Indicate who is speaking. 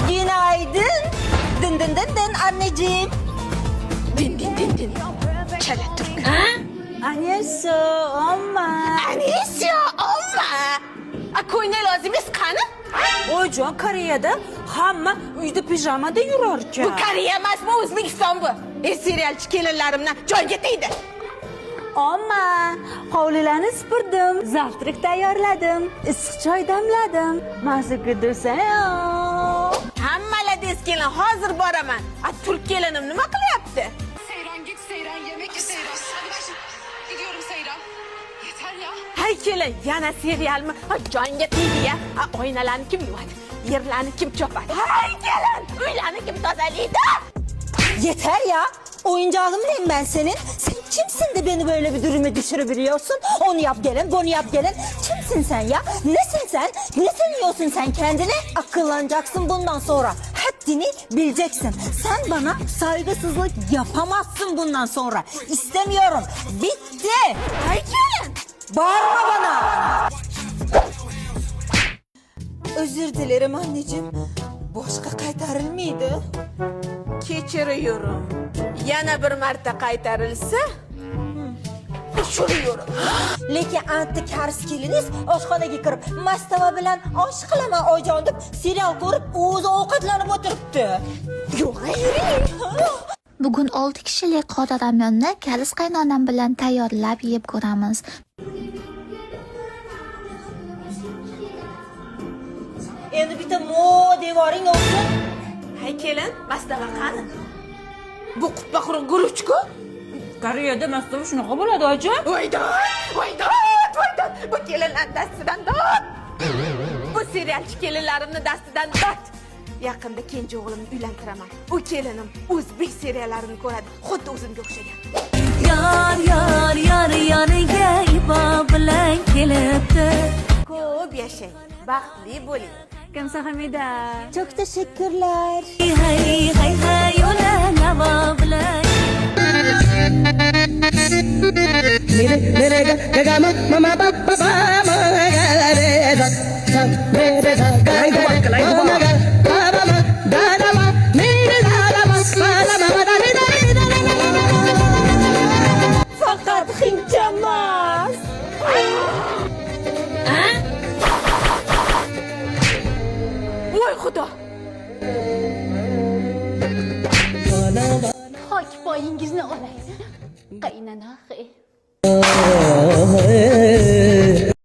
Speaker 1: Günaydın. Dın dın dın dın anneciğim.
Speaker 2: Din din din din. Çele Türk.
Speaker 1: Annesi olma.
Speaker 2: Anisi olma. Akoy ne lazım iskanı?
Speaker 1: Hocam Kore'de hamma uyda pijamada yurarken.
Speaker 2: Bu Koreya emas bu O'zbekiston bu. Serialchi kelinlarimdan joyga tegdi.
Speaker 1: Ama hovlilarni supurdim, zavtrak tayyorladim, issiq choy damladim. Mazza desang.
Speaker 2: Hammalar des kelin hozir boraman. Turk kelinim nima qilyapti?
Speaker 3: Seyran git Seyran yemek ye Seyran. Hadi ben şimdi gidiyorum Seyran. Yeter ya.
Speaker 2: Hay kelin yana serialmi? Jonga tegdi ya. Oynalarni kim yuvadi? Yerlarni kim chopadi? Hay kelin uylarni kim tozalaydi?
Speaker 1: Yeter ya. Oyuncağım mıyım ben senin? Sen kimsin de beni böyle bir duruma düşürebiliyorsun? Onu yap gelin, bunu yap gelin. Kimsin sen ya? Nesin sen? Ne sanıyorsun sen kendini? Akıllanacaksın bundan sonra. Haddini bileceksin. Sen bana saygısızlık yapamazsın bundan sonra. İstemiyorum. Bitti.
Speaker 2: Haykelin.
Speaker 1: Bağırma bana. Özür dilerim anneciğim. Boşqa qaytarilmaydi.
Speaker 2: Kechiriyorum. Yana bir marta qaytarilsa, ushiriyorum.
Speaker 1: Lekin anti kars keliniz oshxonaga kirib mastava bilan osh qilaman oyijon deb serial ko'rib o'zi ovqatlanib o'tiribdi.
Speaker 2: Yo'q, yuring.
Speaker 4: Bugun 6 kishilik qodir ramyonni kalis qaynonam bilan tayyorlab yeb ko'ramiz.
Speaker 1: Endi bitta mo devoring olsin.
Speaker 2: Hay kelin, mastava qani? Bu quppa quruq guruchku?
Speaker 1: Koreyada mastava shunaqa bo'ladi oyijon.
Speaker 2: Voydan. Bu kelinlar dastidan dod. Bu serialchi kelinlarimni dastidan dod. Yaqinda kenja o'g'limni uylantiraman. U kelinim o'zbek seriallarini ko'radi, xuddi o'zimga o'xshagan.
Speaker 5: Yariga ibo bilan kelibdi.
Speaker 2: Ko'p yashang, baxtli bo'ling.
Speaker 1: Kamsa Hamida. Çok teşekkürler.
Speaker 5: Hay yo'la navo bilan.
Speaker 6: Mere ga ga ma ma ba ba ba ma ga re da sa mere da ga ga ma ga ba ba ma da da ma mere da da ma ba da ma da re da re da
Speaker 1: Fakat hincamaz.
Speaker 2: Voy xudo.
Speaker 3: Hoy poyingizni olay. Qaynana.